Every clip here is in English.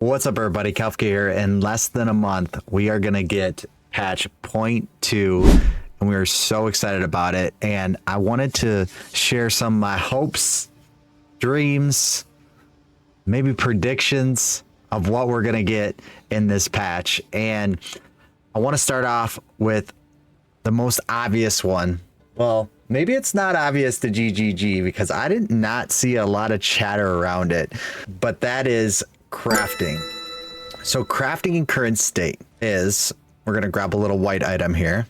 What's up, everybody? Kafka here. In less than a month, we are going to get patch 0.2, and we are so excited about it. And I wanted to share some of my hopes, dreams, maybe predictions of what we're going to get in this patch. And I want to start off with the most obvious one. Well, maybe it's not obvious to GGG because I did not see a lot of chatter around it, but that is crafting. So crafting in current state is, we're going to grab a little white item here.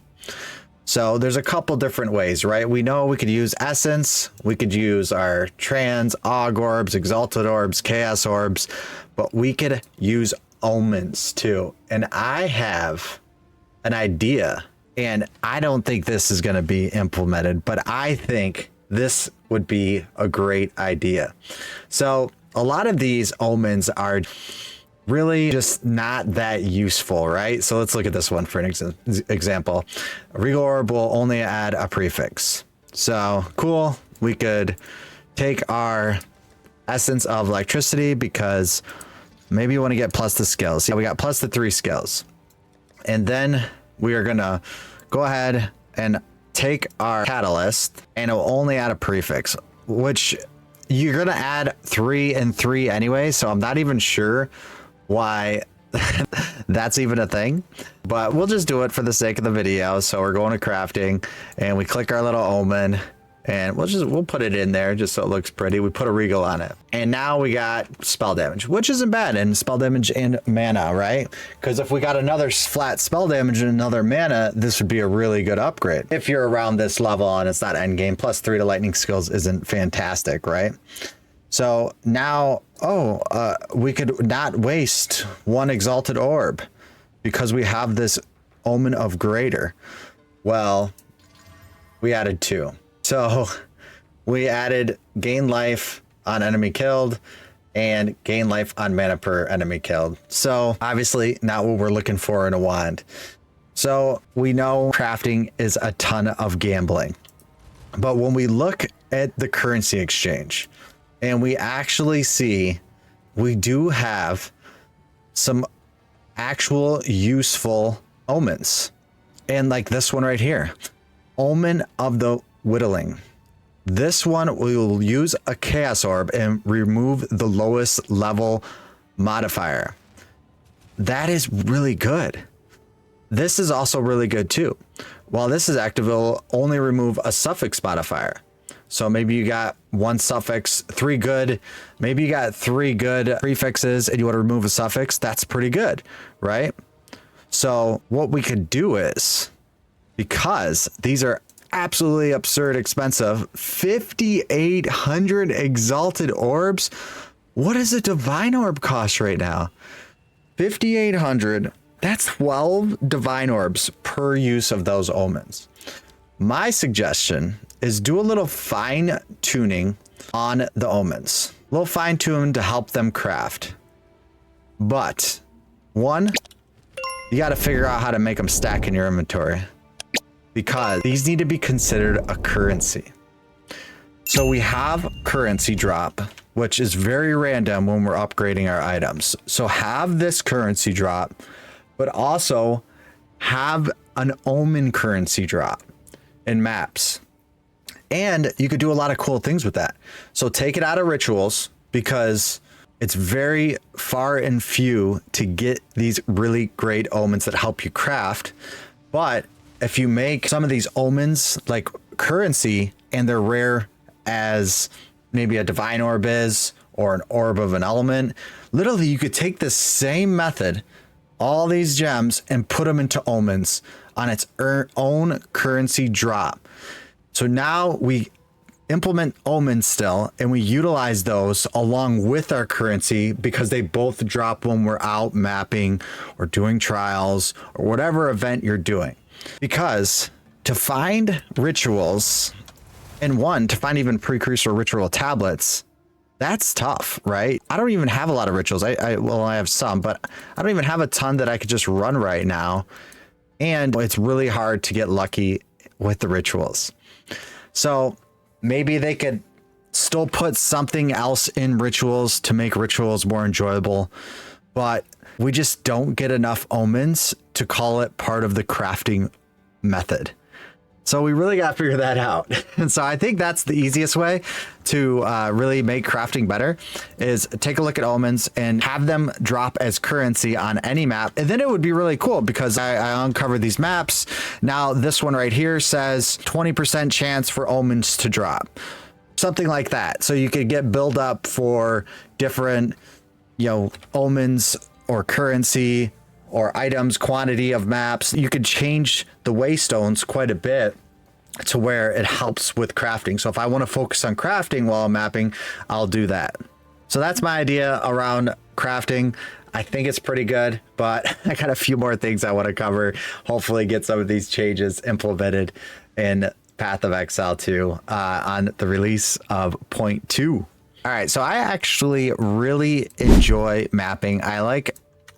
So there's a couple different ways, right? We know we could use essence, we could use our trans, aug orbs, exalted orbs, chaos orbs, but we could use omens too. And I have an idea, and I don't think this is going to be implemented, but I think this would be a great idea. So a lot of these omens are really just not that useful, right? So let's look at this one for an example. A regal orb will only add a prefix. So cool. We could take our essence of electricity because maybe you want to get plus the skills. Yeah, we got plus the 3 skills. And then we are going to go ahead and take our catalyst, and it will only add a prefix, which you're going to add 3 and 3 anyway. So I'm not even sure why that's even a thing, but we'll just do it for the sake of the video. So we're going to crafting and we click our little omen, and we'll put it in there just so it looks pretty. We put a regal on it, and now we got spell damage, which isn't bad, and spell damage and mana, right? Because if we got another flat spell damage and another mana, this would be a really good upgrade. If you're around this level and it's not endgame, plus 3 to lightning skills isn't fantastic, right? So now, we could not waste 1 exalted orb because we have this omen of greater. Well, we added 2. So we added gain life on enemy killed and gain life on mana per enemy killed. So obviously not what we're looking for in a wand. So we know crafting is a ton of gambling. But when we look at the currency exchange and we actually see we do have some actual useful omens. And like this one right here, Omen of the Whittling. This one will use a chaos orb and remove the lowest level modifier. That is really good. This is also really good too. While this is active, it will only remove a suffix modifier. So maybe you got 1 suffix, 3 good. Maybe you got 3 good prefixes and you want to remove a suffix. That's pretty good, right? So what we could do is, because these are absolutely absurd expensive, 5,800 exalted orbs. What does a divine orb cost right now? 5,800. That's 12 divine orbs per use of those omens. My suggestion is do a little fine tuning on the omens. A little fine tune to help them craft. But 1, you got to figure out how to make them stack in your inventory, because these need to be considered a currency. So we have currency drop, which is very random when we're upgrading our items. So have this currency drop, but also have an omen currency drop in maps. And you could do a lot of cool things with that. So take it out of rituals, because it's very far and few to get these really great omens that help you craft. But if you make some of these omens like currency and they're rare as maybe a divine orb is, or an orb of an element, literally you could take the same method, all these gems, and put them into omens on its own currency drop. So now we implement omens still, and we utilize those along with our currency, because they both drop when we're out mapping or doing trials or whatever event you're doing. Because to find rituals, and to find even precursor ritual tablets, that's tough, right? I don't even have a lot of rituals. I have some, but I don't even have a ton that I could just run right now. And it's really hard to get lucky with the rituals. So maybe they could still put something else in rituals to make rituals more enjoyable. but we just don't get enough omens to call it part of the crafting method. So we really got to figure that out. And so I think that's the easiest way to really make crafting better is take a look at omens and have them drop as currency on any map. And then it would be really cool because I uncovered these maps. Now this one right here says 20% chance for omens to drop. Something like that. So you could get build up for different, omens or currency or items, quantity of maps. You could change the waystones quite a bit to where it helps with crafting. So if I want to focus on crafting while I'm mapping, I'll do that. So that's my idea around crafting. I think it's pretty good, but I got a few more things I want to cover. Hopefully get some of these changes implemented in Path of Exile 2 on the release of 0.2. All right, so I actually really enjoy mapping. I like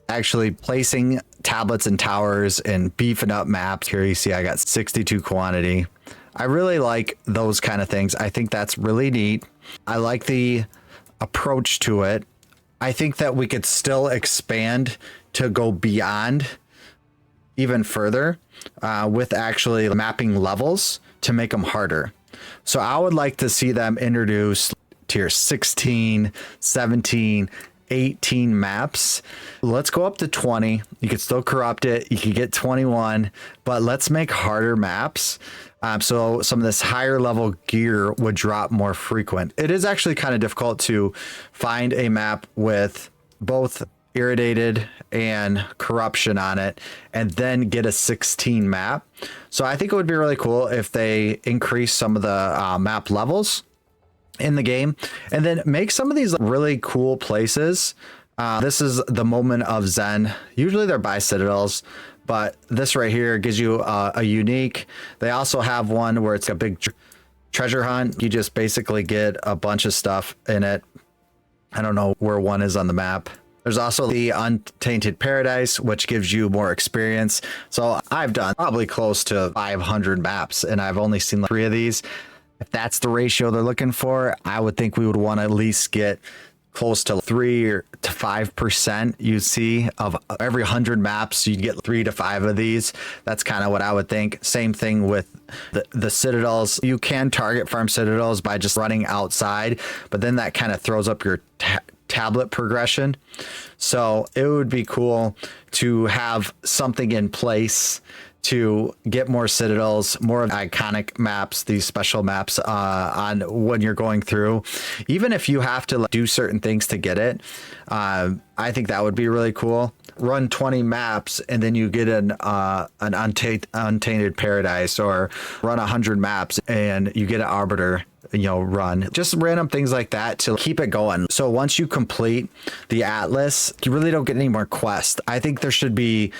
actually placing tablets and towers and beefing up maps. Here you see I got 62 quantity. I really like those kind of things. I think that's really neat. I like the approach to it. I think that we could still expand to go beyond even further with actually mapping levels to make them harder. So I would like to see them introduce tier 16, 17, 18 maps. Let's go up to 20. You could still corrupt it. You could get 21, but let's make harder maps. So some of this higher level gear would drop more frequent. It is actually kind of difficult to find a map with both irradiated and corruption on it and then get a 16 map. So I think it would be really cool if they increase some of the map levels in the game and then make some of these really cool places. This is the moment of Zen. Usually they're by citadels, but this right here gives you a unique. They also have one where it's a big treasure hunt. You just basically get a bunch of stuff in it. I don't know where one is on the map. There's also the Untainted Paradise, which gives you more experience. So I've done probably close to 500 maps and I've only seen like 3 of these. If that's the ratio they're looking for, I would think we would want to at least get close to 3 to 5% you see of every 100 maps. You'd get 3 to 5 of these. That's kind of what I would think. Same thing with the citadels. You can target farm citadels by just running outside, but then that kind of throws up your tablet progression. So it would be cool to have something in place to get more citadels, more iconic maps, these special maps on when you're going through. Even if you have to do certain things to get it, I think that would be really cool. Run 20 maps and then you get an Untainted Paradise, or run 100 maps and you get an Arbiter run. Just random things like that to keep it going. So once you complete the Atlas, you really don't get any more quests. I think there should be,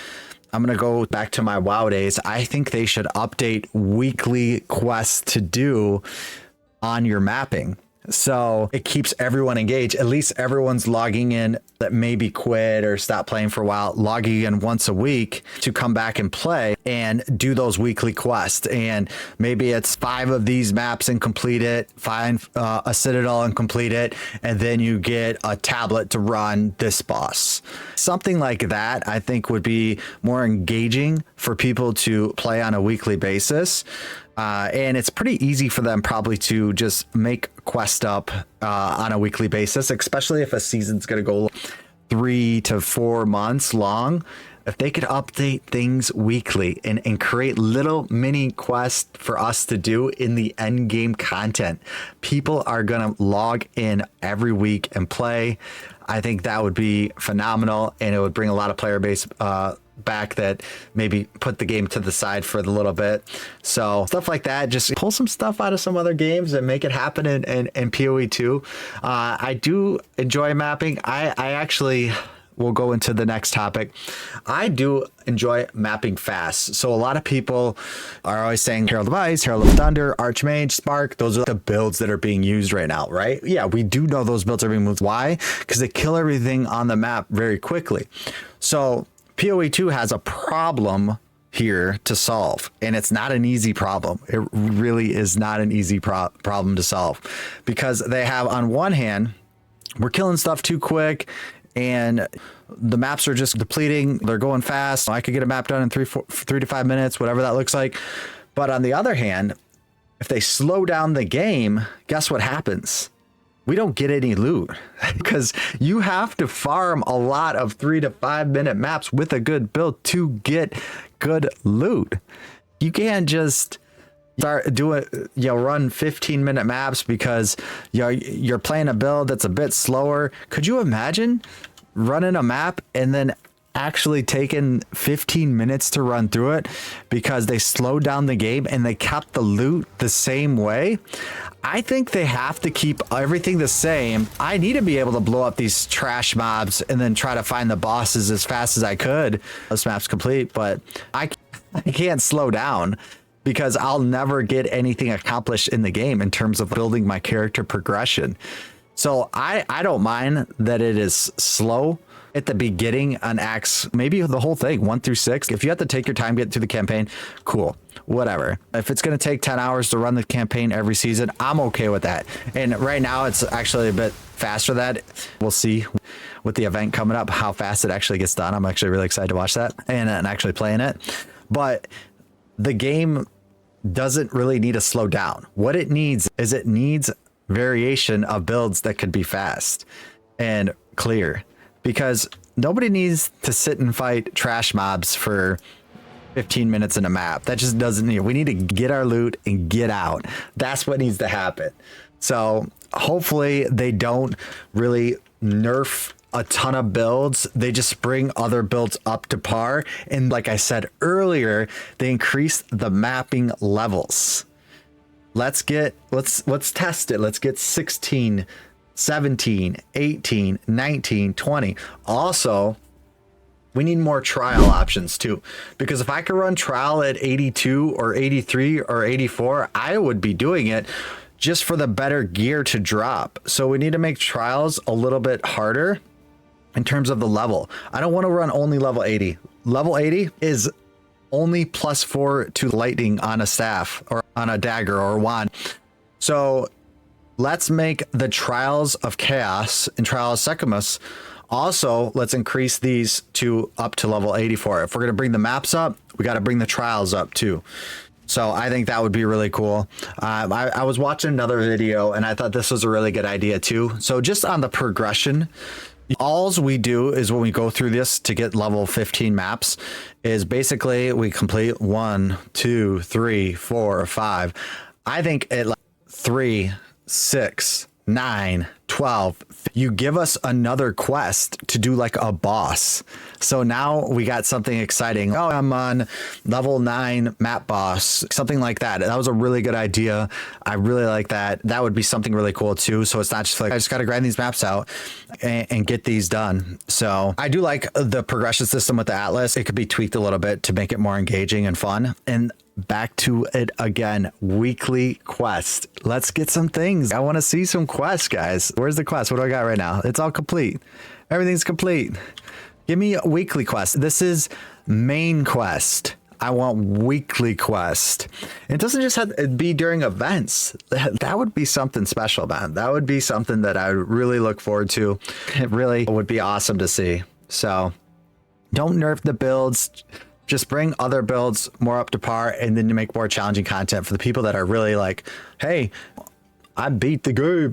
I'm going to go back to my WoW days. I think they should update weekly quests to do on your mapping. So it keeps everyone engaged. At least everyone's logging in that maybe quit or stop playing for a while, logging in once a week to come back and play and do those weekly quests. And maybe it's 5 of these maps and complete it, find a citadel and complete it. And then you get a tablet to run this boss. Something like that, I think, would be more engaging for people to play on a weekly basis. And it's pretty easy for them probably to just make quest up on a weekly basis, especially if a season's going to go 3 to 4 months long. If they could update things weekly and create little mini quests for us to do in the end game content, people are going to log in every week and play. I think that would be phenomenal, and it would bring a lot of player base back that maybe put the game to the side for a little bit. So stuff like that, just pull some stuff out of some other games and make it happen in PoE 2. I do enjoy mapping. I actually will go into the next topic. I do enjoy mapping fast. So a lot of people are always saying Herald of Ice, Herald of Thunder, Archmage, Spark. Those are the builds that are being used right now, right? Yeah, we do know those builds are being moved. Why? Because they kill everything on the map very quickly. So PoE 2 has a problem here to solve, and it's not an easy problem. It really is not an easy problem to solve, because they have, on one hand, we're killing stuff too quick, and the maps are just depleting. They're going fast. I could get a map done in 3 to 5 minutes, whatever that looks like. But on the other hand, if they slow down the game, guess what happens? We don't get any loot because you have to farm a lot of 3 to 5 minute maps with a good build to get good loot. You can't just start doing, run 15-minute maps because you're playing a build that's a bit slower. Could you imagine running a map and then actually taking 15 minutes to run through it because they slowed down the game and they kept the loot the same way? I think they have to keep everything the same. I need to be able to blow up these trash mobs and then try to find the bosses as fast as I could. This map's complete, but I can't slow down because I'll never get anything accomplished in the game in terms of building my character progression. So I don't mind that it is slow at the beginning on acts, maybe the whole thing, 1 through 6. If you have to take your time to get through the campaign, cool, whatever. If it's going to take 10 hours to run the campaign every season, I'm okay with that. And right now it's actually a bit faster than that. We'll see with the event coming up how fast it actually gets done. I'm actually really excited to watch that and actually playing it. But the game doesn't really need to slow down. What it needs is variation of builds that could be fast and clear, because nobody needs to sit and fight trash mobs for 15 minutes in a map. That just doesn't need. We need to get our loot and get out. That's what needs to happen. So hopefully they don't really nerf a ton of builds. They just bring other builds up to par. And like I said earlier, they increase the mapping levels. Let's test it. Let's get 16, 17, 18, 19, 20. Also, we need more trial options too, because if I could run trial at 82 or 83 or 84, I would be doing it just for the better gear to drop. So we need to make trials a little bit harder in terms of the level. I don't want to run only level 80. Level 80 is only +4 to lightning on a staff or on a dagger or a wand. So let's make the Trials of Chaos and Trials Secumus. Also, let's increase these to up to level 84. If we're going to bring the maps up, we got to bring the trials up too. So I think that would be really cool. I was watching another video and I thought this was a really good idea too. So just on the progression, alls we do is when we go through this to get level 15 maps is basically we complete 1, 2, 3, 4, 5. I think at 3, 6, 9, 12, you give us another quest to do like a boss. So now we got something exciting. Oh, I'm on level 9 map boss, something like that. That was a really good idea. I really like that. That would be something really cool too. So it's not just like, I just got to grind these maps out and get these done. So I do like the progression system with the Atlas. It could be tweaked a little bit to make it more engaging and fun. And back to it again, weekly quest. Let's get some things. I want to see some quests, guys. Where's the quest? What do I got right now? It's all complete. Everything's complete. Give me a weekly quest. This is main quest. I want weekly quest. It doesn't just have to be during events. That would be something special, man. That would be something that I really look forward to. It really would be awesome to see. So don't nerf the builds. Just bring other builds more up to par, and then you make more challenging content for the people that are really like, hey, I beat the game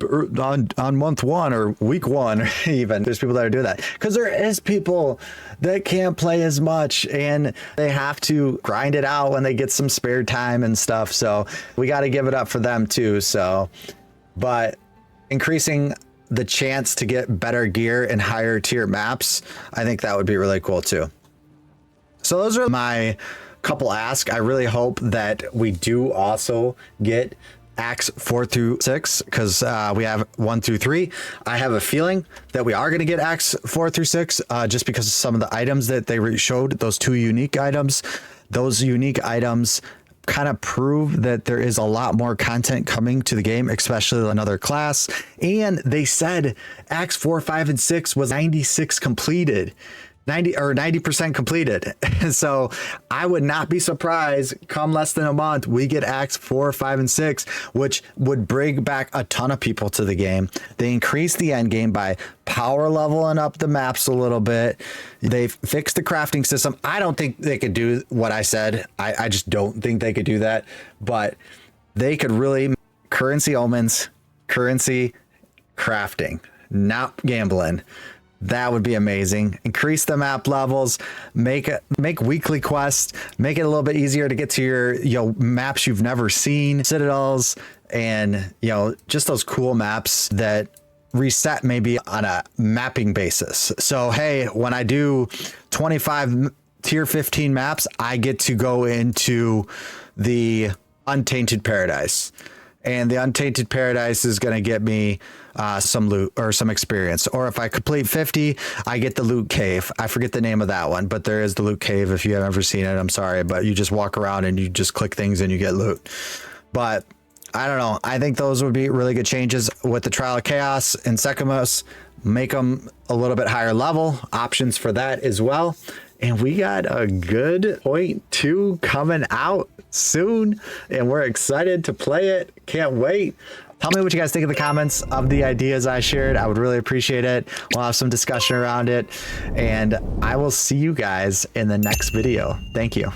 on month 1 or week 1, or even. There's people that are doing that because there is people that can't play as much and they have to grind it out when they get some spare time and stuff. So we got to give it up for them too. So, but increasing the chance to get better gear and higher tier maps, I think that would be really cool too. So those are my couple asks. I really hope that we do also get acts 4 through 6 because we have 1 through 3. I have a feeling that we are going to get acts 4 through 6 just because of some of the items that they showed, those 2 unique items. Those unique items kind of prove that there is a lot more content coming to the game, especially another class. And they said acts 4, 5, and 6 was 96 completed. 90% completed. So I would not be surprised come less than a month we get acts 4, 5, and 6, which would bring back a ton of people to the game. They increased the end game by power leveling up the maps a little bit. They've fixed the crafting system. I don't think they could do what I said. I just don't think they could do that, but they could really currency omens, currency crafting, not gambling. That would be amazing. Increase the map levels, make weekly quests, make it a little bit easier to get to your maps you've never seen, citadels, and just those cool maps that reset maybe on a mapping basis. So hey, when I do 25 tier 15 maps, I get to go into the Untainted Paradise. And the Untainted Paradise is going to get me some loot or some experience. Or if I complete 50, I get the loot cave. I forget the name of that one, but there is the loot cave. If you haven't ever seen it, I'm sorry, but you just walk around and you just click things and you get loot. But I don't know. I think those would be really good changes with the Trial of Chaos and Sekimos. Make them a little bit higher level. Options for that as well. And we got a good 0.2 coming out soon, and we're excited to play it. Can't wait. Tell me what you guys think in the comments of the ideas I shared. I would really appreciate it. We'll have some discussion around it, and I will see you guys in the next video. Thank you.